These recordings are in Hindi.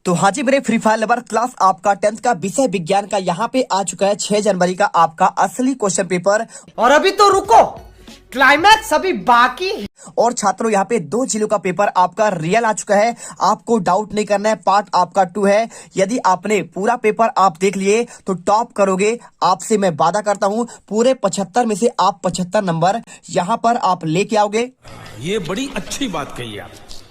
तो हाँ जी मेरे फ्री फायर लवर क्लास आपका 10th का विषय विज्ञान का यहाँ पे आ चुका है 6 जनवरी का आपका असली क्वेश्चन पेपर। और अभी तो रुको, क्लाइमैक्स अभी बाकी है। और छात्रों यहाँ पे 2 जिलों का पेपर आपका रियल आ चुका है, आपको डाउट नहीं करना है। पार्ट आपका 2 है। यदि आपने पूरा पेपर आप देख लिए तो टॉप करोगे, आपसे मैं वादा करता हूँ। पूरे 75 में से आप 75 नंबर यहाँ पर आप लेके आओगे। ये बड़ी अच्छी बात कही आप।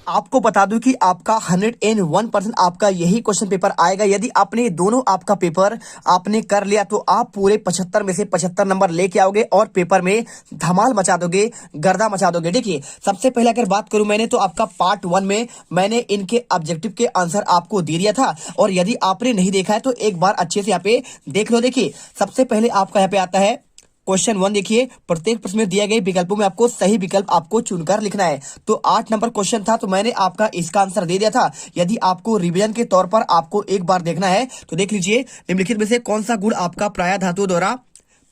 आपको बता दूं कि आपका 101% आपका यही क्वेश्चन पेपर आएगा। यदि आपने दोनों आपका पेपर आपने कर लिया तो आप पूरे 75 में से 75 नंबर लेके आओगे और पेपर में धमाल मचा दोगे, गर्दा मचा दोगे। देखिए सबसे पहले अगर बात करूं मैंने तो आपका पार्ट 1 में मैंने इनके ऑब्जेक्टिव के आंसर आपको दे दिया था, और यदि आपने नहीं देखा है तो एक बार अच्छे से यहाँ पे देख लो। देखिए सबसे पहले आपका यहाँ पे आता है क्वेश्चन 1। देखिए प्रत्येक प्रश्न में दिए गए विकल्पों में आपको सही विकल्प आपको चुनकर लिखना है। तो 8 नंबर क्वेश्चन था तो मैंने आपका इसका आंसर दे दिया था। यदि आपको रिवीजन के तौर पर आपको एक बार देखना है तो देख लीजिए, निम्नलिखित में से कौन सा गुण आपका प्राय धातुओं द्वारा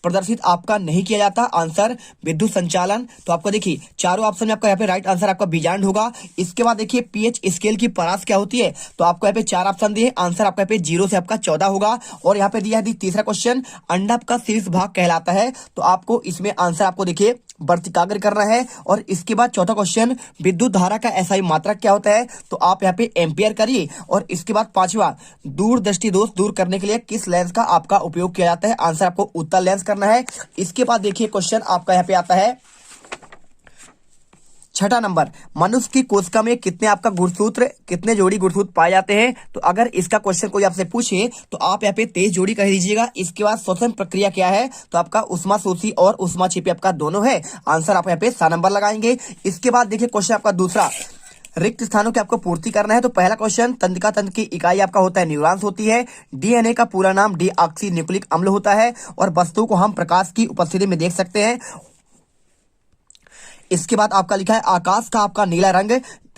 प्रदर्शित आपका नहीं किया जाता। आंसर विद्युत संचालन। तो आपको देखिए चारों ऑप्शन में आपका यहाँ पे राइट आंसर आपका बीजांड होगा। इसके बाद देखिए पीएच स्केल की परास क्या होती है, तो आपको यहाँ पे 4 ऑप्शन दिए, आंसर आपका यहाँ पे 0 से आपका 14 होगा। और यहाँ पे दिया है तीसरा क्वेश्चन, अंडा का शीर्ष भाग कहलाता है, तो आपको इसमें आंसर आपको देखिए वर्तिकाग्र करना है। और इसके बाद चौथा क्वेश्चन, विद्युत धारा का एसआई मात्रक क्या होता है, तो आप यहाँ पे एम्पियर करिए। और इसके बाद पांचवा, दूरदृष्टि दोष दूर करने के लिए किस लेंस का आपका उपयोग किया जाता है, आंसर आपको उत्तल लेंस करना है। इसके बाद देखिए क्वेश्चन आपका यहाँ पे आता है 6 नंबर, मनुष्य की कोशिका में कितने आपका गुणसूत्र, कितने जोड़ी गुणसूत्र पाए जाते हैं। तो अगर इसका क्वेश्चन कोई आपसे पूछे तो आप यहाँ पे 23 जोड़ी कह दीजिएगा। इसके बाद श्वसन प्रक्रिया क्या है, तो आपका उष्मा शोषी और उष्मा छिपी आपका दोनों है, आंसर आप यहाँ पे 7 नंबर लगाएंगे। इसके बाद देखिए क्वेश्चन आपका दूसरा, रिक्त स्थानों की आपको पूर्ति करना है। तो पहला क्वेश्चन, तंत्रिका तंत्र की इकाई आपका होता है न्यूरॉन्स होती है। डीएनए का पूरा नाम डीऑक्सी न्यूक्लिक अम्ल होता है, और वस्तुओं को हम प्रकाश की उपस्थिति में देख सकते हैं। इसके बाद आपका लिखा है आकाश का आपका नीला रंग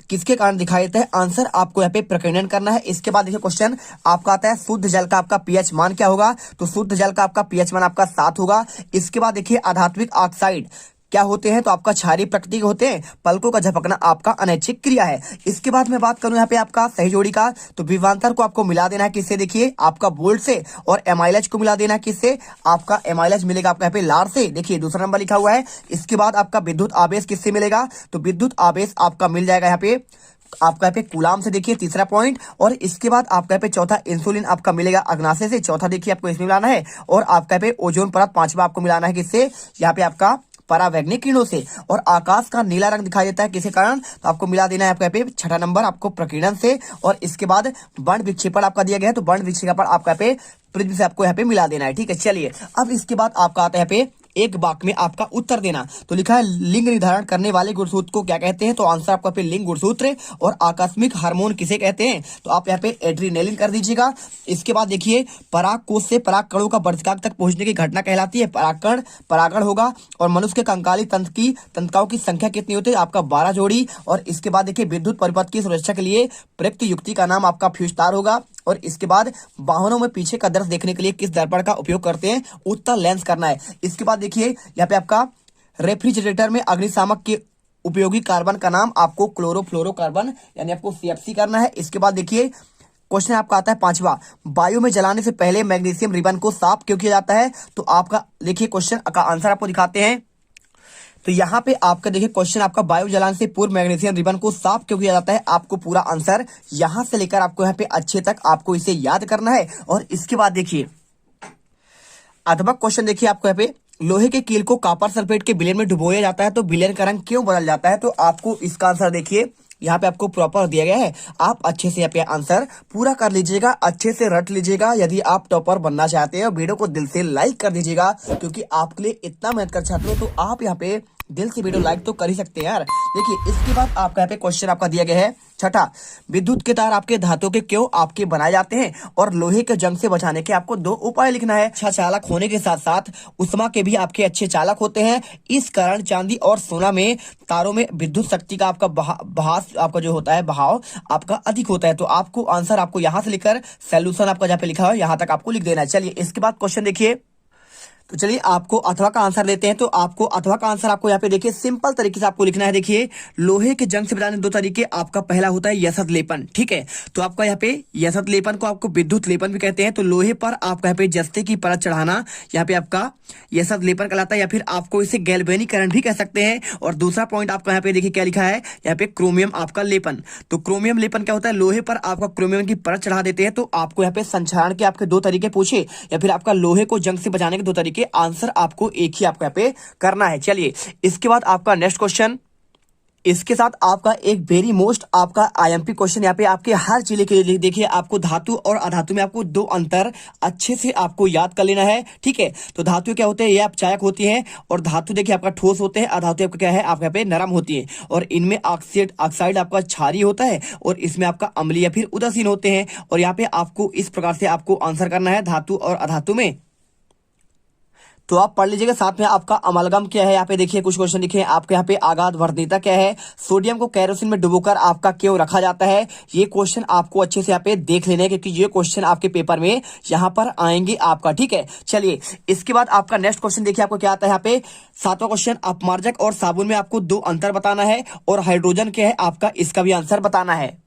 किसके कारण दिखाई देता है, आंसर आपको यहाँ पे प्रकीर्णन करना है। इसके बाद देखिए क्वेश्चन आपका आता है शुद्ध जल का आपका पीएच मान क्या होगा, तो शुद्ध जल का आपका पीएच मान आपका 7 होगा। इसके बाद देखिए आधात्मिक ऑक्साइड क्या होते हैं, तो आपका क्षारीय प्रकृति के होते हैं। पलकों का झपकना आपका अनैच्छिक क्रिया है। इसके बाद मैं बात करूं यहाँ पे आपका सही जोड़ी का, तो विभवांतर को आपको मिला देना है किससे, देखिए आपका बोल्ट से, और एमाइलेज को मिला देना है किससे, आपका एमाइलेज मिलेगा आपका यहाँ पे लार से। देखिए दूसरा नंबर लिखा हुआ है। इसके बाद आपका विद्युत आवेश किससे मिलेगा, तो विद्युत आवेश आपका मिल जाएगा यहाँ पे आपका यहाँ पे कूलाम से, देखिए तीसरा पॉइंट। और इसके बाद आपका यहाँ पे चौथा, इंसुलिन आपका मिलेगा अग्नाशय से, चौथा देखिए आपको इसमें मिलाना है। और आपका यहाँ पे ओजोन परत पांचवा आपको मिलाना है किससे, यहाँ पे आपका परावैंगनिक किरणों से। और आकाश का नीला रंग दिखाई देता है किसी कारण, तो आपको मिला देना है आपका यहाँ पे 6 नंबर आपको प्रकीर्णन से। और इसके बाद वर्ण विक्षेपण आपका दिया गया है, तो वर्ण विक्षेपण आपका यहाँ पे प्रिज्म से आपको यहाँ पे मिला देना है। ठीक है, चलिए अब इसके बाद आपका आता है यहाँ पे एक वाक्य में आपका उत्तर देना। तो लिखा है लिंग निर्धारण करने वाले गुणसूत्र को क्या कहते हैं, तो आंसर आपका पे लिंग गुणसूत्र। और आकस्मिक हार्मोन किसे कहते हैं, तो आप यहाँ पे एड्रीनेलिन कर दीजिएगा। इसके बाद देखिए पराग कोष से पराग कणों का वर्तिकाग्र तक पहुंचने की घटना कहलाती है परागकण, परागण होगा। और मनुष्य के कंकाली तंत्र की तंत्रिकाओं की संख्या कितनी होती है, आपका 12 जोड़ी। और इसके बाद देखिए विद्युत परिपथ की सुरक्षा के लिए प्रयुक्त युक्ति का नाम आपका फ्यूजतार होगा। और इसके बाद वाहनों में पीछे का दृश्य देखने के लिए किस दर्पण का उपयोग करते हैं, उत्तल लेंस करना है। इसके बाद देखिए यहाँ पे आपका रेफ्रिजरेटर में अग्निशामक के उपयोगी कार्बन का नाम आपको क्लोरोफ्लोरोकार्बन यानी आपको सीएफसी करना है। इसके बाद देखिए क्वेश्चन आपका आता है 5वां, वायु में जलाने से पहले मैग्नीशियम रिबन को साफ क्यों किया जाता है, तो आपका देखिए क्वेश्चन का आंसर आपको दिखाते हैं। तो यहाँ पे आपका देखिए क्वेश्चन आपका वायु जलाने से पूर्व मैग्नीशियम रिबन को साफ क्यों किया जाता है, आपको पूरा आंसर यहाँ से लेकर आपको यहाँ पे अच्छे तक आपको इसे याद करना है। और इसके बाद देखिए अध्यापक क्वेश्चन देखिए आपको यहाँ पे, लोहे के कील को कॉपर सल्फेट के विलयन में डुबोया जाता है तो विलयन का रंग क्यों बदल जाता है, तो आपको इसका आंसर देखिए यहाँ पे आपको प्रॉपर दिया गया है। आप अच्छे से यहाँ पे आंसर पूरा कर लीजिएगा, अच्छे से रट लीजिएगा। यदि आप टॉपर बनना चाहते हैं वीडियो को दिल से लाइक कर दीजिएगा, क्योंकि आपके लिए इतना मेहनत कर छात्रों, तो आप यहाँ पे दिल से वीडियो लाइक तो कर ही सकते हैं यार। देखिए इसके बाद आपका यहाँ पे क्वेश्चन आपका दिया गया है 6, विद्युत के तार आपके धातु के क्यों आपके बनाए जाते हैं, और लोहे के जंग से बचाने के आपको 2 उपाय लिखना है। अच्छा चालक होने के साथ साथ उष्मा के भी आपके अच्छे चालक होते हैं। इस कारण चांदी और सोना में तारों में विद्युत शक्ति का आपका बहाव आपका जो होता है बहाव आपका अधिक होता है। तो आपको आंसर आपको यहाँ से लिखकर सोल्यूशन आपका जहाँ पे लिखा है यहाँ तक आपको लिख देना है। चलिए इसके बाद क्वेश्चन देखिए, तो चलिए आपको अथवा का आंसर देते हैं। तो आपको अथवा का आंसर आपको यहाँ पे देखिए सिंपल तरीके से आपको लिखना है। देखिए लोहे के जंग से बचाने दो तरीके, आपका पहला होता है यशत लेपन, ठीक है। तो आपका यहाँ पे यशत लेपन को आपको विद्युत लेपन भी कहते हैं। तो लोहे पर आपका यहाँ पे जस्ते की परत चढ़ाना यहाँ पे आपका यशत लेपन कहलाता है, या फिर आपको इसे गैल्वेनीकरण भी कह सकते हैं। और दूसरा पॉइंट आपका यहाँ पे देखिए क्या लिखा है, यहाँ पे क्रोमियम आपका लेपन। तो क्रोमियम लेपन क्या होता है, लोहे पर आपका क्रोमियम की परत चढ़ा देते हैं। तो आपको यहाँ पे संक्षारण के आपके दो तरीके पूछे या फिर आपका लोहे को जंग से बचाने के दो तरीके, आंसर आपको एक ही आपको यहाँ पे करना है। चलिए इसके बाद आपका नेक्स्ट क्वेश्चन, इसके साथ आपका एक वेरी मोस्ट आपका आईएमपी क्वेश्चन यहाँ पे आपके हर जिले के लिए। देखिए आपको धातु और अधातु में आपको दो अंतर अच्छे से आपको याद कर लेना है, ठीक है। तो धातु क्या होते हैं, ये अपचायक होती हैं, और धातु देखिए आपका ठोस होते हैं, अधातु आपका क्या है आपका यहाँ पे नरम होती है। और इनमें ऑक्साइड आपका क्षारीय होता है, और इसमें आपका अम्लीय या फिर उदासीन होते हैं। और यहाँ पे आपको इस प्रकार से आपको आंसर करना है धातु और अधातु में। तो आप पढ़ लीजिएगा। साथ में आपका अमलगम क्या है, यहाँ पे देखिए कुछ क्वेश्चन लिखे हैं आपके यहाँ पे। आगाध वर्णिता क्या है, सोडियम को कैरोसिन में डुबोकर आपका क्यों रखा जाता है, ये क्वेश्चन आपको अच्छे से यहाँ पे देख लेने हैं, क्योंकि ये क्वेश्चन आपके पेपर में यहाँ पर आएंगे आपका, ठीक है। चलिए इसके बाद आपका नेक्स्ट क्वेश्चन देखिए आपको क्या आता है यहाँ पे। सातवां क्वेश्चन, अपमार्जक और साबुन में आपको दो अंतर बताना है, और हाइड्रोजन क्या है आपका, इसका भी आंसर बताना है।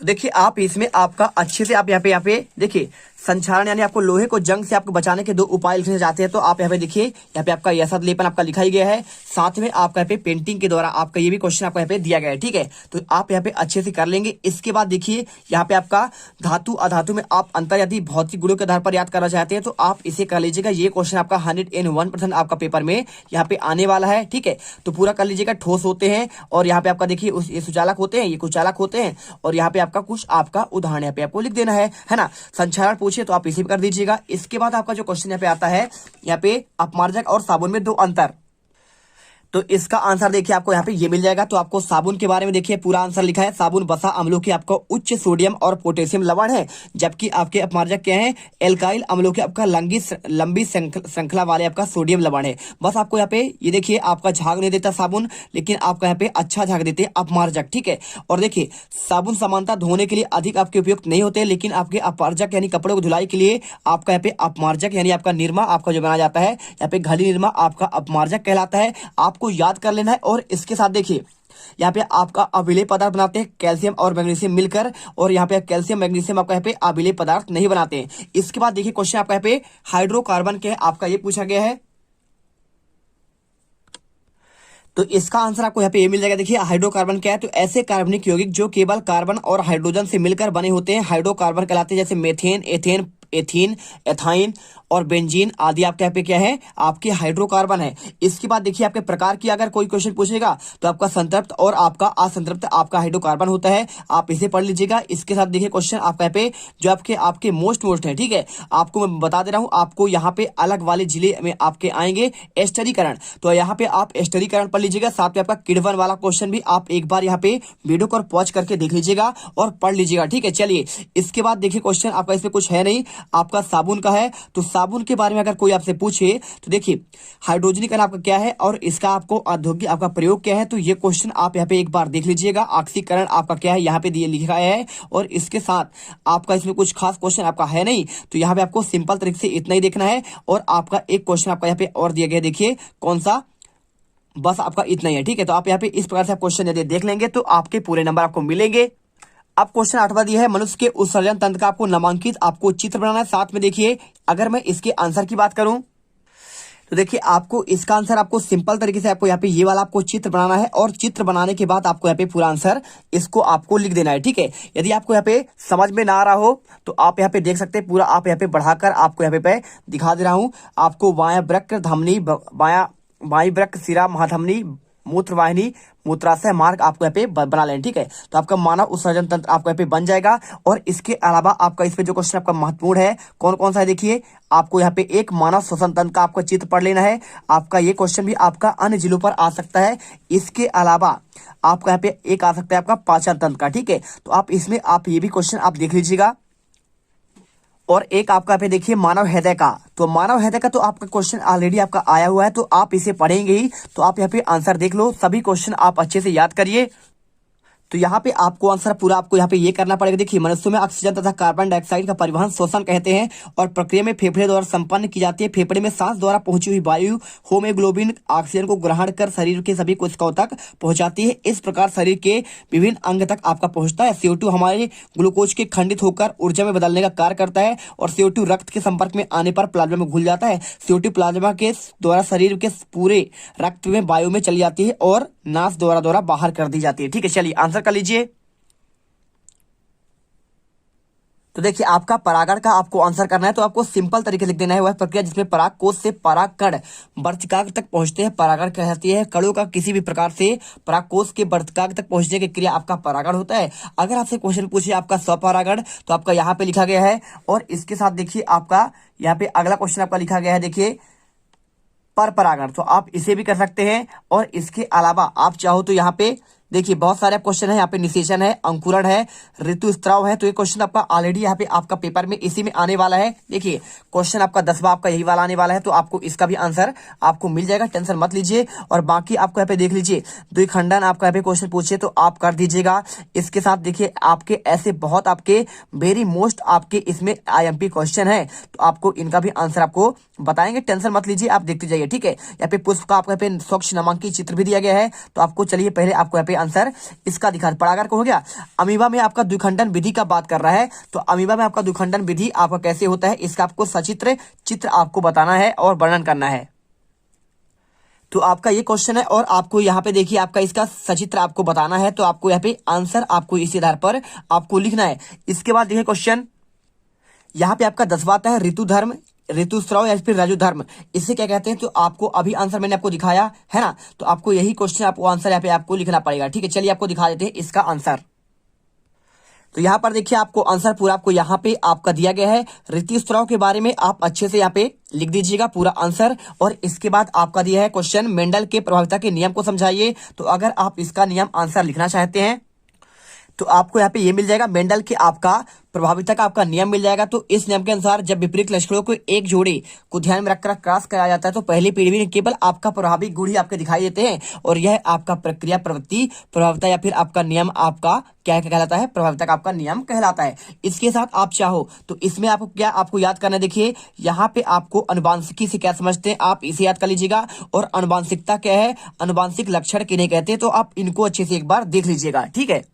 तो देखिए आप इसमें आपका अच्छे से आप यहाँ पे देखिए संक्षारण यानी आपको लोहे को जंग से आपको बचाने के दो उपाय लिखने जाते हैं। तो आप यहाँ पे देखिए यहाँ पे आपका यशत लेपन आपका लिखा ही गया है, साथ में आपका यहाँ पे पेंटिंग के द्वारा आपका ये भी क्वेश्चन आपको यहाँ पे दिया गया है, ठीक है। तो आप यहाँ पे अच्छे से कर लेंगे। इसके बाद देखिए यहाँ पे आपका धातु अधातु में आप अंतर यदि भौतिक गुणों के आधार पर याद करना चाहते हैं तो आप इसे कर लीजिएगा। ये क्वेश्चन आपका 101% आपका पेपर में यहाँ पे आने वाला है, ठीक है। तो पूरा कर लीजिएगा। ठोस होते हैं, और यहाँ पे आपका देखिए ये सुचालक होते हैं, ये कुचालक होते हैं, और यहाँ पे आपका कुछ आपका उदाहरण यहाँ पे आपको लिख देना है ना। संक्षारण पूछिए तो आप इसे भी कर दीजिएगा। इसके बाद आपका जो क्वेश्चन यहाँ पे आता है, यहाँ पे अपमार्जक और साबुन में दो अंतर, तो इसका आंसर देखिए आपको यहाँ पे ये मिल जाएगा। तो आपको साबुन के बारे में देखिए पूरा आंसर लिखा है, साबुन वसा अम्लों के आपको उच्च सोडियम और पोटेशियम लवण है, जबकि आपके अपमार्जक क्या है, एल्काइल अम्लों के आपका लंबी श्रृंखला वाले आपका सोडियम लवण है। बस आपको यहाँ पे ये देखिए आपका झाग नहीं देता साबुन, लेकिन आपका यहाँ पे अच्छा झाग देते हैं अपमार्जक, ठीक है। और देखिए साबुन समानता धोने के लिए अधिक आपके उपयुक्त नहीं होते, लेकिन आपके अपमार्जक यानी कपड़ों को धुलाई के लिए आपका यहाँ पे अपमार्जक यानी आपका निरमा आपका जो बनाया जाता है, यहाँ पे घड़ी निरमा आपका अपमार्जक कहलाता है। आपको याद कर लेना है। और इसके साथ देखिए यहाँ पे आपका अविलेय पदार्थ बनाते हैं कैल्शियम और मैग्नीशियम मिलकर, और यहाँ पे कैल्शियम मैग्नीशियम आपका यहाँ पे अविलेय पदार्थ नहीं बनाते हैं। इसके बाद देखिए क्वेश्चन आपका यहाँ पे हाइड्रोकार्बन के आपका ये पूछा गया है, तो इसका आंसर आपको यहाँ पे ये मिल जाएगा। देखिए हाइड्रोकार्बन क्या है, तो ऐसे कार्बनिक यौगिक जो केवल कार्बन और हाइड्रोजन से मिलकर बने होते हैं हाइड्रोकार्बन कहलाते हैं, जैसे मेथेन, एथीन, एथाइन और बेंजीन आदि आपके यहाँ पे क्या है आपके हाइड्रोकार्बन है। इसके बाद देखिए आपके प्रकार की अगर कोई क्वेश्चन पूछेगा तो आपका संतृप्त और आपका असंतृप्त आपका हाइड्रोकार्बन होता है, आप इसे पढ़ लीजिएगा। इसके साथ देखिए क्वेश्चन आपका यहाँ पे जो आपके मोस्ट है, ठीक है। आपको मैं बता दे रहा हूँ, आपको यहाँ पे अलग वाले जिले में आपके आएंगे एस्टरीकरण, तो यहाँ पे आप एस्टरीकरण पढ़ लीजिएगा। साथ में आपका किडवन वाला क्वेश्चन भी आप एक बार यहाँ पे वीडियो को पॉज करके देख लीजिएगा और पढ़ लीजिएगा, ठीक है। चलिए इसके बाद देखिए क्वेश्चन आपका इसमें कुछ है नहीं, आपका साबुन का है। तो साबुन के बारे में अगर कोई आपसे पूछे तो देखिए हाइड्रोजनीकरण आपका क्या है और इसका आपको औद्योगिक आपका प्रयोग क्या है, तो ये क्वेश्चन आप यहाँ पे एक बार देख लीजिएगा। ऑक्सीकरण आपका क्या है यहाँ पे दिए लिखा है, और इसके साथ आपका इसमें कुछ खास क्वेश्चन आपका है नहीं, तो यहाँ पे आपको सिंपल तरीके से इतना ही देखना है। और आपका एक क्वेश्चन आपका यहाँ पे और दिया गया, देखिए कौन सा, बस आपका इतना ही है, ठीक है। तो आप यहाँ पे इस प्रकार से क्वेश्चन यदि देख लेंगे तो आपके पूरे नंबर आपको मिलेंगे। अब क्वेश्चन 8वां दिया है, मनुष्य के उत्सर्जन तंत्र का आपको नामांकित आपको चित्र बनाना है। साथ में देखिए अगर मैं इसके आंसर की बात करूं तो देखिए आपको इसका आंसर आपको सिंपल तरीके से आपको यहाँ पे ये वाला आपको चित्र बनाना है, और चित्र बनाने के बाद आपको यहाँ पे पूरा आंसर इसको आपको लिख देना है, ठीक है। यदि आपको यहाँ पे समझ में ना आ रहा हो तो आप यहाँ पे देख सकते हैं, पूरा आप यहाँ पे बढ़ाकर आपको यहाँ पे दिखा दे रहा हूँ। आपको बायां वृक्क धमनी, बाई वृक्क शिरा महाधमनी, मूत्रवाहिनी, मूत्राशय मार्ग आपको यहाँ पे बना लें, ठीक है। तो आपका मानव उत्सर्जन तंत्र आपको यहाँ पे बन जाएगा। और इसके अलावा आपका इसमें जो क्वेश्चन आपका महत्वपूर्ण है कौन कौन सा है, देखिए आपको यहाँ पे एक मानव श्वसन तंत्र का आपका चित्र पढ़ लेना है। आपका ये क्वेश्चन भी आपका अन्य जिलों पर आ सकता है। इसके अलावा आपका यहाँ पे एक आ सकता है आपका पाचन तंत्र का, ठीक है। तो आप इसमें आप ये भी क्वेश्चन आप देख लीजिएगा। और एक आपका पे देखिए मानव हृदय का, तो मानव हृदय का तो आपका क्वेश्चन ऑलरेडी आपका आया हुआ है, तो आप इसे पढ़ेंगे ही, तो आप यहाँ पे आंसर देख लो। सभी क्वेश्चन आप अच्छे से याद करिए। तो यहाँ पे आपको आंसर पूरा आपको यहाँ पे ये करना पड़ेगा। देखिए, मनुष्यों में ऑक्सीजन तथा कार्बन डाइऑक्साइड का परिवहन श्वसन कहते हैं और प्रक्रिया में फेफड़े द्वारा संपन्न की जाती है। फेफड़े में सांस द्वारा पहुंची हुई वायु होमोग्लोबिन ऑक्सीजन को ग्रहण कर शरीर के सभी कोशिकाओं तक पहुंचाती है। इस प्रकार शरीर के विभिन्न अंग तक आपका पहुंचता है। CO2 हमारे ग्लूकोज के खंडित होकर ऊर्जा में बदलने का कार्य करता है और CO2 रक्त के संपर्क में आने पर प्लाज्मा में घुल जाता है। CO2 प्लाज्मा के द्वारा शरीर के पूरे रक्त में वायु में चली जाती है और नास द्वारा बाहर कर दी जाती है। ठीक है, चलिए आंसर कर लीजिए। तो देखिए, आपका परागण का आपको आंसर करना है तो आपको सिंपल तरीके से लिख देना है। वह प्रक्रिया जिसमें पराग कोष से पराग कण वर्तिकाग्र तक पहुंचते हैं परागण कहलाती है। कणों का किसी भी प्रकार से पराग कोष के वर्तिकाग्र तक पहुंचने की क्रिया आपका परागण होता है। अगर आपसे क्वेश्चन पूछे आपका स्वपरागण तो आपका यहाँ पे लिखा गया है और इसके साथ देखिए आपका यहाँ पे अगला क्वेश्चन आपका लिखा गया है। देखिए, पर परागण, तो आप इसे भी कर सकते हैं और इसके अलावा आप चाहो तो यहाँ पे देखिए बहुत सारे क्वेश्चन है। यहाँ पे निषेचन है, अंकुरण है, ऋतुस्राव है। तो ये क्वेश्चन आपका ऑलरेडी यहाँ पे आपका पेपर में इसी में आने वाला है। देखिए, क्वेश्चन आपका 10वां आपका यही वाला आने वाला है तो आपको इसका भी आंसर आपको मिल जाएगा, टेंशन मत लीजिए। और बाकी आपको यहाँ पे देख लीजिए, द्विखंडन आपका यहाँ पे क्वेश्चन पूछे तो आप कर दीजिएगा। इसके साथ देखिए आपके ऐसे बहुत आपके वेरी मोस्ट आपके इसमें IMP क्वेश्चन है तो आपको इनका भी आंसर आपको बताएंगे, टेंशन मत लीजिए, आप देखते जाइए। ठीक है, यहाँ पे पुष्प का आपको यहाँ पे स्वच्छ नामांकित चित्र भी दिया गया है तो आपको चलिए पहले आपको यहाँ पे आंसर इसका दिखा। परागण को हो गया। अमीबा में आपका द्विखंडन विधि का बात कर रहा है तो अमीबा में आपका द्विखंडन विधि आपका कैसे होता है इसका आपको सचित्र चित्र आपको बताना है और वर्णन करना है। तो आपका ये क्वेश्चन है और आपको यहाँ पे देखिए आपका इसका सचित्र आपको बताना है तो आपको यहाँ पे आंसर आपको इसी आधार पर आपको लिखना है। इसके बाद देखिए क्वेश्चन यहाँ पे आपका 10वां आता है ऋतुधर्म, ऋतुस्राव या फिर रजुधर्म, इसे क्या कहते हैं। तो आपको अभी आंसर मैंने आपको दिखाया है ना, तो आपको यही क्वेश्चन आपको आंसर यहाँ पे आपको लिखना पड़ेगा। ठीक है, चलिए आपको दिखा देते हैं इसका आंसर। तो यहाँ पर देखिए आपको आंसर पूरा आपको यहाँ पे आपका दिया गया है। ऋतुस्राव के बारे में आप अच्छे से यहाँ पे लिख दीजिएगा पूरा आंसर। और इसके बाद आपका दिया है क्वेश्चन मेंडल के प्रभाविता के नियम को समझाइए। तो अगर आप इसका नियम आंसर लिखना चाहते हैं तो आपको यहाँ पे ये मिल जाएगा, मेंडल के आपका प्रभाविता का आपका नियम मिल जाएगा। तो इस नियम के अनुसार जब विपरीत लक्षणों को एक जोड़े को ध्यान में रखकर क्रॉस कराया जाता है तो पहली पीढ़ी में केवल आपका प्रभावी गुण ही आपके दिखाई देते हैं और यह आपका प्रक्रिया प्रवृत्ति प्रभाविता या फिर आपका नियम आपका क्या कहलाता है, प्रभाविता का आपका नियम कहलाता है। इसके साथ आप चाहो तो इसमें आपको क्या आपको याद करना है। देखिए यहाँ पे आपको अनुवांशिकी से क्या समझते हैं आप इसे याद कर लीजिएगा। और अनुवांशिकता क्या है, अनुवांशिक लक्षण किन्हें कहते हैं, तो आप इनको अच्छे से एक बार देख लीजिएगा। ठीक है,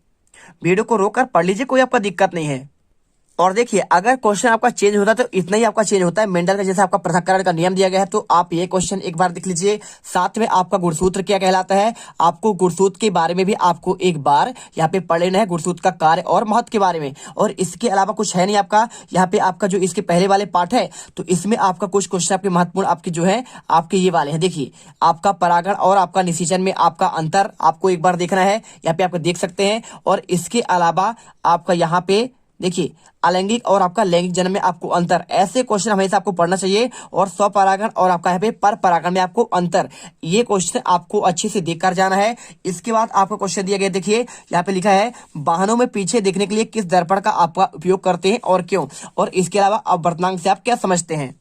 वीडियो को रोककर पढ़ लीजिए, कोई आपका दिक्कत नहीं है। और देखिए अगर क्वेश्चन आपका चेंज होता है तो इतना ही आपका चेंज होता है। मेंडल का जैसे आपका पृथक्करण का नियम दिया गया है तो आप ये क्वेश्चन एक बार देख लीजिए। साथ में आपका गुणसूत्र क्या कहलाता है, आपको गुणसूत्र के बारे में भी आपको एक बार यहाँ पे पढ़ लेना है, गुणसूत्र का कार्य और महत्व के बारे में। और इसके अलावा कुछ है नहीं आपका यहाँ पे आपका जो इसके पहले वाले पार्ट है तो इसमें आपका कुछ क्वेश्चन आपके महत्वपूर्ण आपके जो है आपके ये वाले हैं। देखिए आपका परागण और आपका निषेचन में आपका अंतर आपको एक बार देखना है, यहाँ पे आप देख सकते हैं। और इसके अलावा आपका यहाँ पे देखिए अलैंगिक और आपका लैंगिक जन्म में आपको अंतर, ऐसे क्वेश्चन हमेशा आपको पढ़ना चाहिए। और स्वपरागण और आपका यहाँ पे पर परागण में आपको अंतर, ये क्वेश्चन आपको अच्छे से देखकर जाना है। इसके बाद आपको क्वेश्चन दिया गया, देखिए यहाँ पे लिखा है वाहनों में पीछे देखने के लिए किस दर्पण का आपका उपयोग करते हैं और क्यों। और इसके अलावा अपवर्तनांक से आप क्या समझते हैं।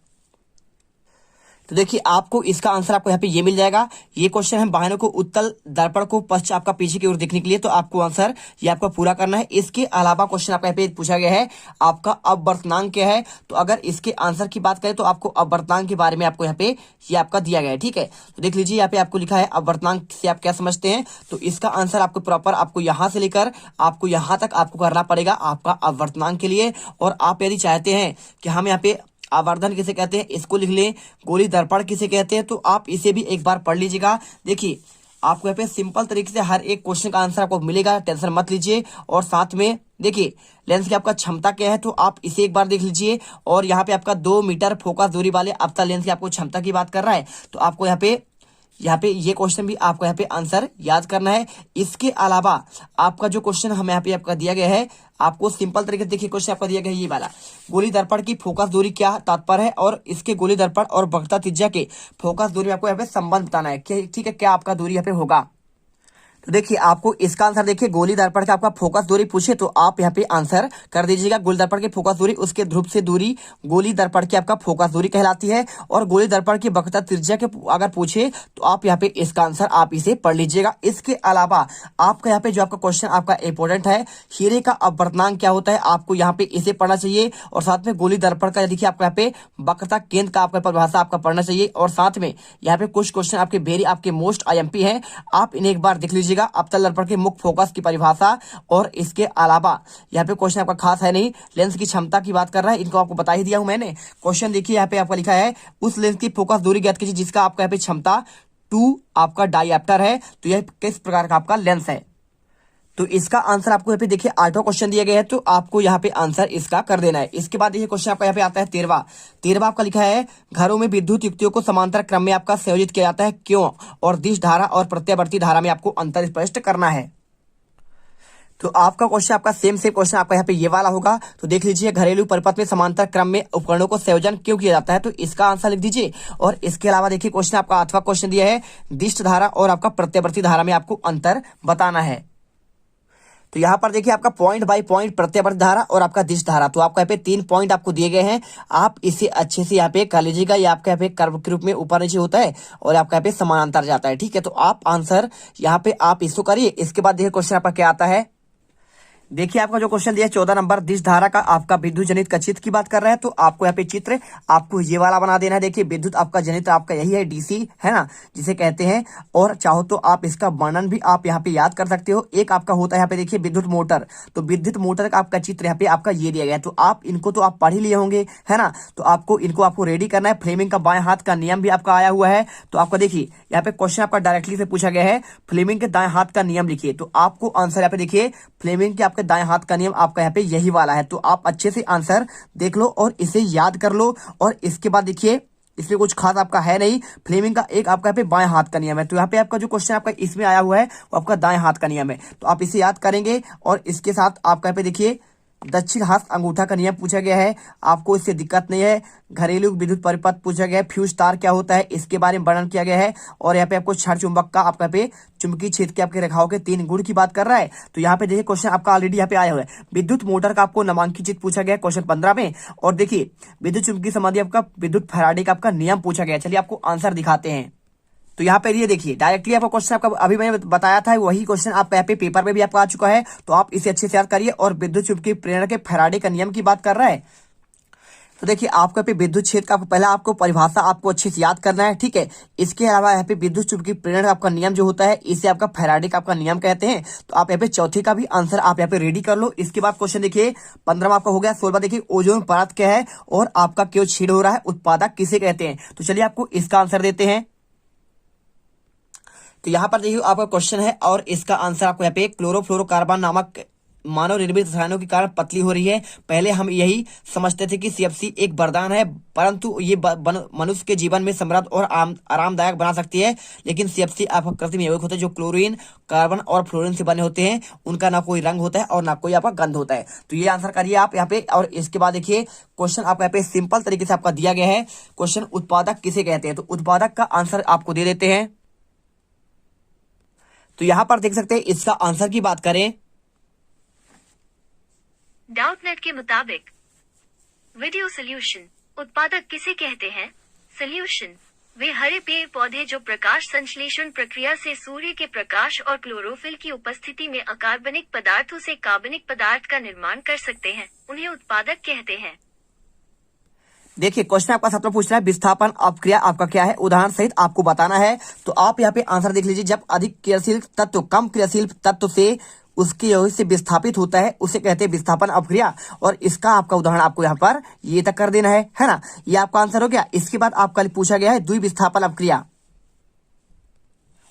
तो देखिए आपको इसका आंसर आपको यहाँ पे ये मिल जाएगा। ये क्वेश्चन है वाहनों को उत्तल दर्पण को पश्चात आपका पीछे की ओर देखने के लिए, तो आपको आंसर ये आपका पूरा करना है। इसके अलावा क्वेश्चन आपका यहाँ पे पूछा गया है आपका अपवर्तनांक क्या है, तो अगर इसके आंसर की बात करें तो आपको अपवर्तनांक के बारे में आपको यहाँ पे ये आपका दिया गया है। ठीक है, तो देख लीजिए यहाँ पे आपको लिखा है अपवर्तनांक से आप क्या समझते हैं। तो इसका आंसर आपको प्रॉपर आपको यहाँ से लेकर आपको यहाँ तक आपको करना पड़ेगा आपका अपवर्तनांक के लिए। और आप यदि चाहते हैं कि हम यहाँ पे आवर्धन किसे कहते हैं इसको लिख लें, गोली दर्पण किसे कहते हैं, तो आप इसे भी एक बार पढ़ लीजिएगा। देखिए आपको यहाँ पे सिंपल तरीके से हर एक क्वेश्चन का आंसर आपको मिलेगा, टेंशन मत लीजिए। और साथ में देखिए लेंस की आपका क्षमता क्या है तो आप इसे एक बार देख लीजिए। और यहाँ पे आपका 2 मीटर फोकस दूरी वाले अवतल लेंस की आपको क्षमता की बात कर रहा है, तो आपको यहाँ पे ये क्वेश्चन भी आपको यहाँ पे आंसर याद करना है। इसके अलावा आपका जो क्वेश्चन हमें यहाँ पे आपका दिया गया है, आपको सिंपल तरीके से देखिए क्वेश्चन आपका दिया गया है ये वाला, गोली दर्पण की फोकस दूरी क्या तात्पर्य है और इसके गोली दर्पण और वक्रता त्रिज्या के फोकस दूरी में आपको यहाँ पे संबंध बताना है। ठीक है, क्या आपका दूरी यहाँ पे होगा। तो देखिए आपको इसका आंसर देखिए गोली दर्पण का आपका फोकस दूरी पूछे तो आप यहाँ पे आंसर कर दीजिएगा। गोली दर्पण की फोकस दूरी उसके ध्रुव से दूरी गोली दर्पण की आपका फोकस दूरी कहलाती है। और गोली दर्पण की वक्रता त्रिज्या के अगर पूछे तो आप यहाँ पे इसका आंसर आप इसे पढ़ लीजिएगा। इसके अलावा आपका यहाँ पे जो आपका क्वेश्चन आपका इंपोर्टेंट है, हीरे का अपवर्तनांक क्या होता है, आपको यहाँ पे इसे पढ़ना चाहिए। और साथ में गोली दर्पण का देखिए आपको यहाँ पे वक्रता केंद्र का आपका परिभाषा आपका पढ़ना चाहिए। और साथ में यहाँ पे कुछ क्वेश्चन आपके वेरी आपके मोस्ट IMP हैं, आप इन्हें एक बार देख लीजिएगा। अवतल दर्पण के मुख्य फोकस की परिभाषा और इसके अलावा यहाँ पे क्वेश्चन आपका खास है नहीं, लेंस की क्षमता की बात कर रहा है, इनको आपको बता ही दिया हूं मैंने। क्वेश्चन देखिए यहाँ पे आपका लिखा है उस लेंस की फोकस दूरी ज्ञात कीजिए जिसका आपका यहाँ पे क्षमता 2 आपका डायऑप्टर है। तो यह किस प्रकार का आपका लेंस है। तो इसका आंसर आपको यहाँ पे देखिए 8वां क्वेश्चन दिया गया है, तो आपको यहाँ पे आंसर इसका कर देना है। इसके बाद देखिए क्वेश्चन आपका यहाँ पे आता है 13वां आपका लिखा है घरों में विद्युत युक्तियों को समांतर क्रम में आपका संयोजित किया जाता है क्यों, और दिश धारा और प्रत्यावर्ती धारा में आपको अंतर स्पष्ट करना है। तो आपका क्वेश्चन आपका सेम क्वेश्चन आपका यहाँ पे ये वाला होगा। तो देख लीजिए घरेलू परिपथ में समांतर क्रम में उपकरणों को संयोजन क्यों किया जाता है, तो इसका आंसर लिख दीजिए। और इसके अलावा देखिए क्वेश्चन आपका 8वां क्वेश्चन दिया है दिष्ट धारा और आपका प्रत्यावर्ती धारा में आपको अंतर बताना है। तो यहाँ पर देखिए आपका पॉइंट बाय पॉइंट प्रत्यावर्ती धारा और आपका दिष्ट धारा, तो आपको यहाँ पे 3 पॉइंट आपको दिए गए हैं, आप इसे अच्छे से यहाँ पे कर लीजिएगा। ये आपका यहाँ पे कर्व के रूप में ऊपर नीचे होता है और आपका यहाँ पे समानांतर जाता है, ठीक है। तो आप आंसर यहाँ पे आप इसको करिए। इसके बाद देखिए क्वेश्चन आपका क्या आता है, देखिए आपका जो क्वेश्चन दिया है 14 नंबर दिश धारा का आपका विद्युत जनित का चित्र की बात कर रहा है। तो आपको यहाँ पे चित्र आपको ये वाला बना देना है। देखिए विद्युत आपका जनित आपका यही है DC है ना, जिसे कहते हैं। और चाहो तो आप इसका वर्णन भी आप यहाँ पे याद कर सकते हो। एक आपका होता है यहाँ पे देखिए विद्युत मोटर, तो विद्युत मोटर का आपका चित्र यहाँ पे आपका ये दिया गया है। तो आप इनको तो आप पढ़ ही लिए होंगे है ना, तो आपको इनको रेडी करना है। फ्लेमिंग का बाएं हाथ का नियम भी आपका आया हुआ है। तो आपका देखिए यहाँ पे क्वेश्चन आपका डायरेक्टली से पूछा गया है फ्लेमिंग के दाएं हाथ का नियम लिखिए। तो आपको आंसर यहाँ पे देखिए फ्लेमिंग के आपके दाएं हाथ का नियम आपका यहाँ पे यही वाला है। तो आप अच्छे से आंसर देख लो और इसे याद कर लो। और इसके बाद देखिए इसमें कुछ खास आपका है नहीं, फ्लेमिंग का एक आपका यहाँ पे बाएं हाथ का नियम है। तो यहाँ पे आपका जो क्वेश्चन आपका इसमें आया हुआ है वो आपका दाएं हाथ का नियम है। तो आप इसे याद करेंगे। और इसके साथ आपका यहाँ पे देखिए दक्षिण हस्त अंगूठा का नियम पूछा गया है, आपको इससे दिक्कत नहीं है। घरेलू विद्युत परिपथ पूछा गया है, फ्यूज तार क्या होता है इसके बारे में वर्णन किया गया है। और यहाँ पे आपको क्षण चुंबक का आपका पे चुंबकीय क्षेत्र के आपके रेखाओं के 3 गुण की बात कर रहा है। तो यहाँ पे देखिए क्वेश्चन आपका ऑलरेडी यहाँ पे आया हुआ है। विद्युत मोटर का आपको नामांकित चित्र पूछा गया है क्वेश्चन 15 में। और देखिए विद्युत चुंबकीय संबंधी आपका विद्युत फैराडे का आपका नियम पूछा गया है। चलिए आपको आंसर दिखाते हैं। तो यहाँ पे ये देखिए डायरेक्टली आपका क्वेश्चन आपका अभी मैंने बताया था वही क्वेश्चन आपका यहाँ पे पेपर में भी आपका आ चुका है। तो आप इसे अच्छे से याद करिए। और विद्युत चुंबकीय प्रेरण के फैराडे का नियम की बात कर रहा है। तो देखिए आपको यहाँ पे विद्युत क्षेत्र का पहला आपको परिभाषा आपको अच्छे से याद करना है, ठीक है। इसके अलावा यहाँ पे विद्युत चुंबकीय प्रेरण का आपका नियम जो होता है इसे आपका फैराडे का आपका नियम कहते हैं। तो आप यहाँ पे चौथे का भी आंसर आप यहाँ पे रेडी कर लो। इसके बाद क्वेश्चन देखिए 15वां आपका हो गया। 16वां देखिए ओजोन परत क्या है और आपका क्यों छीड़ हो रहा है, उत्पादक किसे कहते हैं। तो चलिए आपको इसका आंसर देते हैं। तो यहाँ पर देखिए आपका क्वेश्चन है और इसका आंसर आपको यहाँ पे क्लोरोफ्लोरोकार्बन नामक मानव निर्मित रसायनों के कारण पतली हो रही है। पहले हम यही समझते थे कि CFC एक वरदान है, परंतु ये मनुष्य के जीवन में समृद्ध और आरामदायक बना सकती है। लेकिन CFC आपका कृत्रिम यौगिक होते हैं जो क्लोरीन, कार्बन और फ्लोरीन से बने होते हैं। उनका ना कोई रंग होता है और ना कोई आपका गंध होता है। तो ये आंसर करिए आप यहाँ पे। और इसके बाद देखिए क्वेश्चन आपका यहाँ पे सिंपल तरीके से आपका दिया गया है। क्वेश्चन उत्पादक किसे कहते हैं, तो उत्पादक का आंसर आपको दे देते हैं। तो यहाँ पर देख सकते हैं इसका आंसर की बात करें, डाउटनेट के मुताबिक वीडियो सोल्यूशन उत्पादक किसे कहते हैं। सोल्यूशन वे हरे पेड़ पौधे जो प्रकाश संश्लेषण प्रक्रिया से सूर्य के प्रकाश और क्लोरोफिल की उपस्थिति में अकार्बनिक पदार्थों से कार्बनिक पदार्थ का निर्माण कर सकते हैं, उन्हें उत्पादक कहते हैं। देखिए क्वेश्चन आपका 7वां पूछ रहा है विस्थापन अपक्रिया आपका क्या है, उदाहरण सहित आपको बताना है। तो आप यहाँ पे आंसर देख लीजिए। जब अधिक क्रियाशील तत्व कम क्रियाशील तत्व से उसके यौगिक से विस्थापित होता है उसे कहते हैं विस्थापन अपक्रिया। और इसका आपका उदाहरण आपको यहाँ पर ये तक कर देना है ना। ये आपका आंसर हो गया। इसके बाद आपका पूछा गया है द्विविस्थापन अपक्रिया।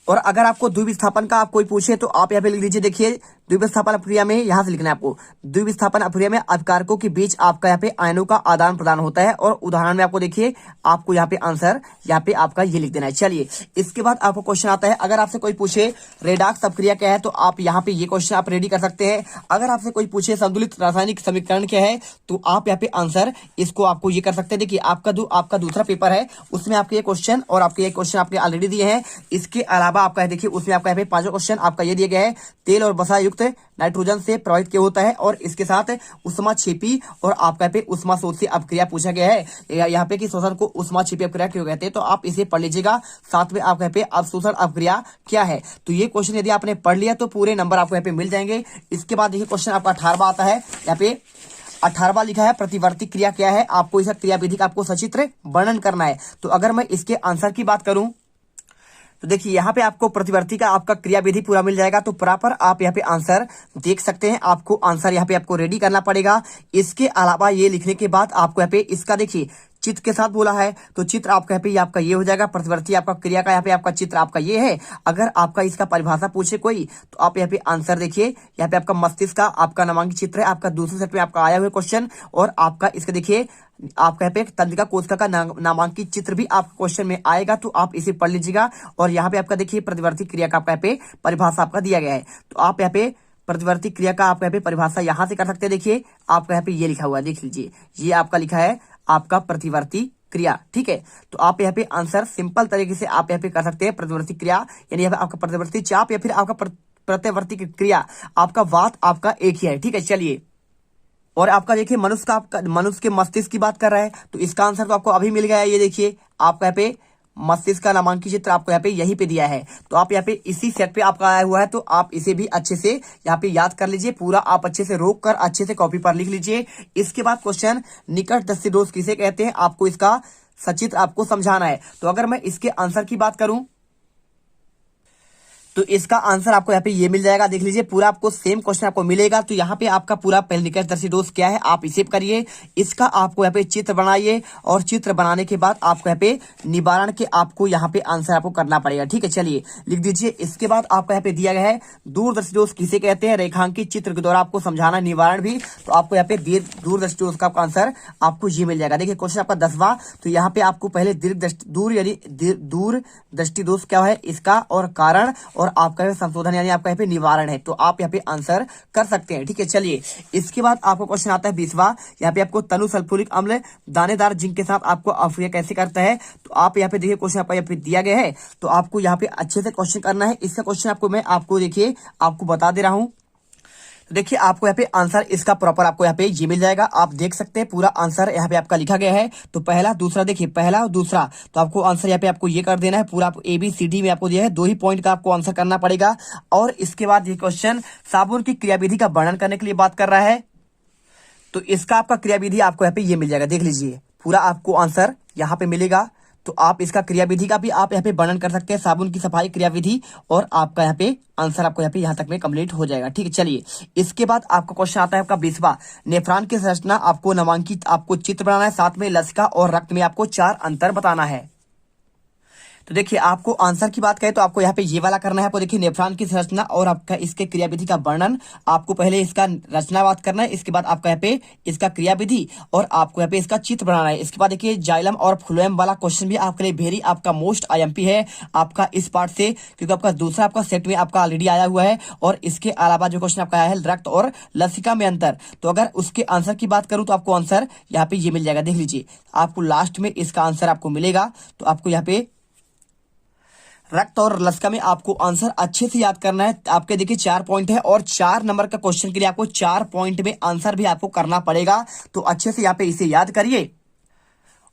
और अगर आपको द्विविस्थापन का आप कोई पूछे तो आप यहाँ पे लिख लीजिए। देखिए द्विविस्थापन अपक्रिया में यहाँ से लिखना है आपको, द्विविस्थापन अपक्रिया में अपकारकों के बीच आपका यहाँ पे आयनों का आदान प्रदान होता है। और उदाहरण में आपको देखिए आपको यहाँ पे आंसर यहाँ पे आपका ये लिख देना है। चलिए इसके बाद आपको क्वेश्चन आता है, अगर आपसे कोई पूछे रेडॉक्स अपक्रिया क्या है तो आप यहाँ पे ये क्वेश्चन आप रेडी कर सकते हैं। अगर आपसे कोई पूछे संतुलित रासायनिक समीकरण क्या है तो आप यहाँ पे आंसर इसको आपको ये कर सकते हैं। देखिए आपका दूसरा पेपर है उसमें आपके ये क्वेश्चन और आपके ये क्वेश्चन आपने ऑलरेडी दिए हैं। इसके अलावा अलावा आपका देखिए उसमें आपका यहाँ पे पांचों क्वेश्चन आपका ये दिया गया है, तेल और वसा युक्त नाइट्रोजन से प्रभावित क्यों होता है, और इसके साथ उष्मा छिपी और आपका यहाँ पे उष्मा शोषी अपक्रिया पूछा गया है। यहाँ पे कि शोषण को उष्मा छिपी अपक्रिया क्यों कहते हैं, तो आप इसे पढ़ लीजिएगा। साथ में आपका यहाँ पे अवशोषण अपक्रिया क्या है, तो ये क्वेश्चन यदि आपने पढ़ लिया तो पूरे नंबर आपको यहाँ पे मिल जाएंगे। इसके बाद देखिए क्वेश्चन आपका 18वां आता है। यहाँ पे 18वां लिखा है प्रतिवर्ती क्रिया क्या है, आपको इसका क्रियाविधि का आपको सचित्र वर्णन करना है। तो अगर मैं इसके आंसर की बात करूं तो देखिए यहाँ पे आपको प्रतिवर्ती का आपका क्रियाविधि पूरा मिल जाएगा। तो प्रॉपर आप यहाँ पे आंसर देख सकते हैं, आपको आंसर यहाँ पे आपको रेडी करना पड़ेगा। इसके अलावा ये लिखने के बाद आपको यहाँ पे इसका देखिए चित्र के साथ बोला है, तो चित्र आपका यहाँ पे आपका ये हो जाएगा। प्रतिवर्ती आपका क्रिया का यहाँ पे आपका चित्र आपका ये है। अगर आपका इसका परिभाषा पूछे कोई तो आप यहाँ पे आंसर देखिए, यहाँ पे आपका मस्तिष्क का आपका नामांकित चित्र है, आपका दूसरे सेट में आपका आया हुआ क्वेश्चन, और आपका इसका देखिए आपका यहाँ पे तंत्रिका कोशिका का नामांकित चित्र भी आपका क्वेश्चन में आएगा। तो आप इसे पढ़ लीजिएगा। और यहाँ पे आपका देखिए प्रतिवर्ती क्रिया का आपका यहाँ पे परिभाषा आपका दिया गया है। तो आप यहाँ पे प्रतिवर्ती क्रिया का आप यहाँ पे परिभाषा यहाँ से कर सकते हैं। देखिए आपका यहाँ पे ये लिखा हुआ है, देख लीजिए, ये आपका लिखा है आपका प्रतिवर्ती क्रिया, ठीक है। तो आप यहाँ पे आंसर सिंपल तरीके से आप यहाँ पे कर सकते हैं। प्रतिवर्ती क्रिया यानी यहाँ पे आपका प्रतिवर्ती चाप या फिर आपका प्रतिवर्ती क्रिया, आपका बात आपका एक ही है, ठीक है। चलिए, और आपका देखिए मनुष्य के मस्तिष्क की बात कर रहा है, तो इसका आंसर तो आपको अभी मिल गया है। ये देखिए आपका यहाँ पे मस्तिष्क का नामांकित चित्र आपको यहाँ पे यहीं पे दिया है। तो आप यहाँ पे इसी सेट पे आपका आया हुआ है, तो आप इसे भी अच्छे से यहाँ पे याद कर लीजिए। पूरा आप अच्छे से रोक कर अच्छे से कॉपी पर लिख लीजिए। इसके बाद क्वेश्चन निकटवर्ती दोष किसे कहते हैं, आपको इसका सचित्र आपको समझाना है। तो अगर मैं इसके आंसर की बात करूं तो इसका आंसर आपको यहाँ पे ये मिल जाएगा। देख लीजिए पूरा आपको सेम क्वेश्चन आपको मिलेगा। तो यहाँ पे आपका पूरा पहले निकटवर्ती दोष क्या है आप इसे करिए, इसका आपको यहाँ पे चित्र बनाइए, और चित्र बनाने के बाद आपको यहाँ पे निवारण के आपको यहाँ पे आंसर आपको करना पड़ेगा, ठीक है। चलिए लिख दीजिए। इसके बाद आपको यहाँ पे दिया गया है दूरदर्शी दोष किसे कहते हैं, रेखांकित चित्र के द्वारा आपको समझाना निवारण भी। तो आपको यहाँ पे दूरदर्शी दोष का आंसर आपको ये मिल जाएगा। देखिए क्वेश्चन आपका 10वां, तो यहाँ पे आपको पहले दूरदृष्टि दोष क्या है इसका और कारण, और आपका संशोधन यानी आपका यहाँ पे निवारण है। तो आप यहाँ पे आंसर कर सकते हैं, ठीक है। चलिए इसके बाद आपको क्वेश्चन आता है 20वां। यहाँ पे आपको तनु सल्फ्यूरिक अम्ल दानेदार जिंक के साथ आपको अपक्रिया कैसे करता है। तो आप यहाँ पे देखिए क्वेश्चन आपका यहाँ पे दिया गया है, तो आपको यहाँ पे अच्छे से क्वेश्चन करना है। इसका क्वेश्चन आपको मैं आपको देखिए आपको बता दे रहा हूँ। तो देखिए आपको यहाँ पे आंसर इसका प्रॉपर आपको यहाँ पे ये मिल जाएगा। आप देख सकते हैं पूरा आंसर यहाँ पे आपका लिखा गया है। तो पहला दूसरा देखिए, पहला और दूसरा, तो आपको आंसर यहाँ पे आपको ये कर देना है। पूरा आपको ABCD में आपको दिया है, 2 ही पॉइंट का आपको आंसर करना पड़ेगा। और इसके बाद ये क्वेश्चन साबुन की क्रियाविधि का वर्णन करने के लिए बात कर रहा है। तो इसका आपका क्रियाविधि आपको यहाँ पे ये मिल जाएगा। देख लीजिए पूरा आपको आंसर यहाँ पे मिलेगा। तो आप इसका क्रियाविधि का भी आप यहाँ पे वर्णन कर सकते हैं, साबुन की सफाई क्रियाविधि, और आपका यहाँ पे आंसर आपको यहाँ पे यहाँ तक में कंप्लीट हो जाएगा, ठीक है। चलिए इसके बाद आपका क्वेश्चन आता है आपका 20वां। नेफ्रॉन की संरचना आपको नामांकित आपको चित्र बनाना है, साथ में लसिका और रक्त में आपको 4 अंतर बताना है। तो देखिए आपको आंसर की बात करें तो आपको यहाँ पे ये वाला करना है। आपको देखिए नेफ्रॉन की संरचना और आपका इसके क्रियाविधि का वर्णन, आपको पहले इसका रचना बात करना है, इसके बाद आपका यहाँ पे इसका क्रियाविधि, और आपको यहाँ पे इसका चित्र बनाना है। इसके बाद देखिए जाइलम और फ्लोएम वाला क्वेश्चन भी आपके लिए वेरी आपका मोस्ट IMP है आपका इस पार्ट से, क्योंकि आपका दूसरा आपका सेट में आपका ऑलरेडी आया हुआ है। और इसके अलावा जो क्वेश्चन आपका आया है रक्त और लसिका में अंतर, तो अगर उसके आंसर की बात करूं तो आपको आंसर यहाँ पे ये मिल जाएगा। देख लीजिए आपको लास्ट में इसका आंसर आपको मिलेगा। तो आपको यहाँ पे रक्त और लसिका में आपको आंसर अच्छे से याद करना है। आपके देखिए 4 पॉइंट है, और 4 नंबर का क्वेश्चन के लिए आपको 4 पॉइंट में आंसर भी आपको करना पड़ेगा। तो अच्छे से यहाँ पे इसे याद करिए।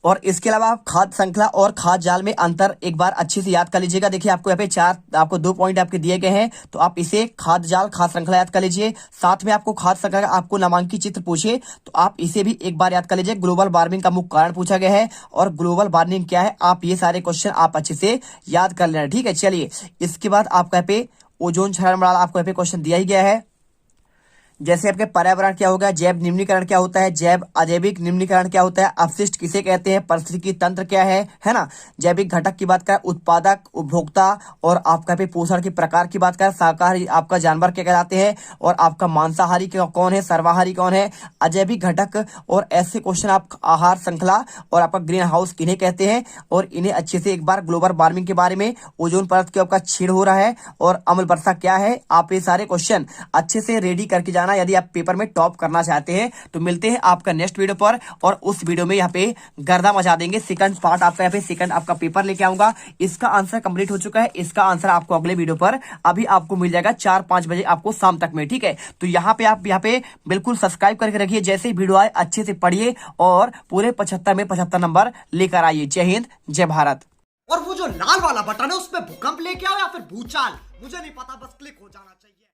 और इसके अलावा आप खाद्य श्रृंखला और खाद्य जाल में अंतर एक बार अच्छे से याद कर लीजिएगा। देखिए आपको यहाँ पे 4 आपको 2 पॉइंट आपके दिए गए हैं, तो आप इसे खाद्य जाल खाद्य श्रृंखला याद कर लीजिए। साथ में आपको खाद्य श्रृंखला आपको नामांकित चित्र पूछे तो आप इसे भी एक बार याद कर लीजिए। ग्लोबल वार्मिंग का मुख्य कारण पूछा गया है, और ग्लोबल वार्मिंग क्या है, आप ये सारे क्वेश्चन आप अच्छे से याद कर लेना, ठीक है। चलिए इसके बाद आपका यहाँ पे ओजोन क्षरण मॉडल आपको यहाँ पे क्वेश्चन दिया ही गया है। जैसे आपके पर्यावरण क्या होगा, जैव निम्नीकरण क्या होता है, जैव अजैविक निम्नीकरण क्या होता है, अपशिष्ट किसे कहते हैं, पारिस्थितिकी तंत्र क्या है ना। जैविक घटक की बात करें, उत्पादक, उपभोक्ता, और आपका पे पोषण के प्रकार की बात करें, शाकाहारी आपका जानवर क्या कहलाते हैं, और आपका मांसाहारी कौन है, सर्वाहारी कौन है, अजैविक घटक, और ऐसे क्वेश्चन आप आहार श्रृंखला और आपका ग्रीन हाउस किन्हें कहते हैं, और इन्हें अच्छे से एक बार ग्लोबल वार्मिंग के बारे में, ओजोन परत के आपका छीड़ हो रहा है, और अम्ल वर्षा क्या है। आप ये सारे क्वेश्चन अच्छे से रेडी करके जाना यदि आप पेपर में टॉप करना चाहते हैं। तो मिलते हैं आपका नेक्स्ट वीडियो पर, और उस वीडियो में यहाँ पे पे गर्दा मचा देंगे। सेकंड पार्ट आपका यहाँ पे सेकंड आपका पेपर लेके आऊंगा। इसका आंसर कंप्लीट हो चुका है। इसका आंसर आपको अगले वीडियो पर अभी आपको मिल जाएगा 4-5 बजे आपको शाम तक में, ठीक है। तो यहाँ पे आप यहाँ पे बिल्कुल सब्सक्राइब करके रखिए। जैसे ही वीडियो आए अच्छे से पढ़िए और पूरे 75 में 75 नंबर लेकर आइए। जय हिंद, जय भारत। और वो जो लाल वाला बटन है उस पे भूकंप लेके आओ या फिर भूचाल, मुझे नहीं पता, बस क्लिक हो जाना चाहिए।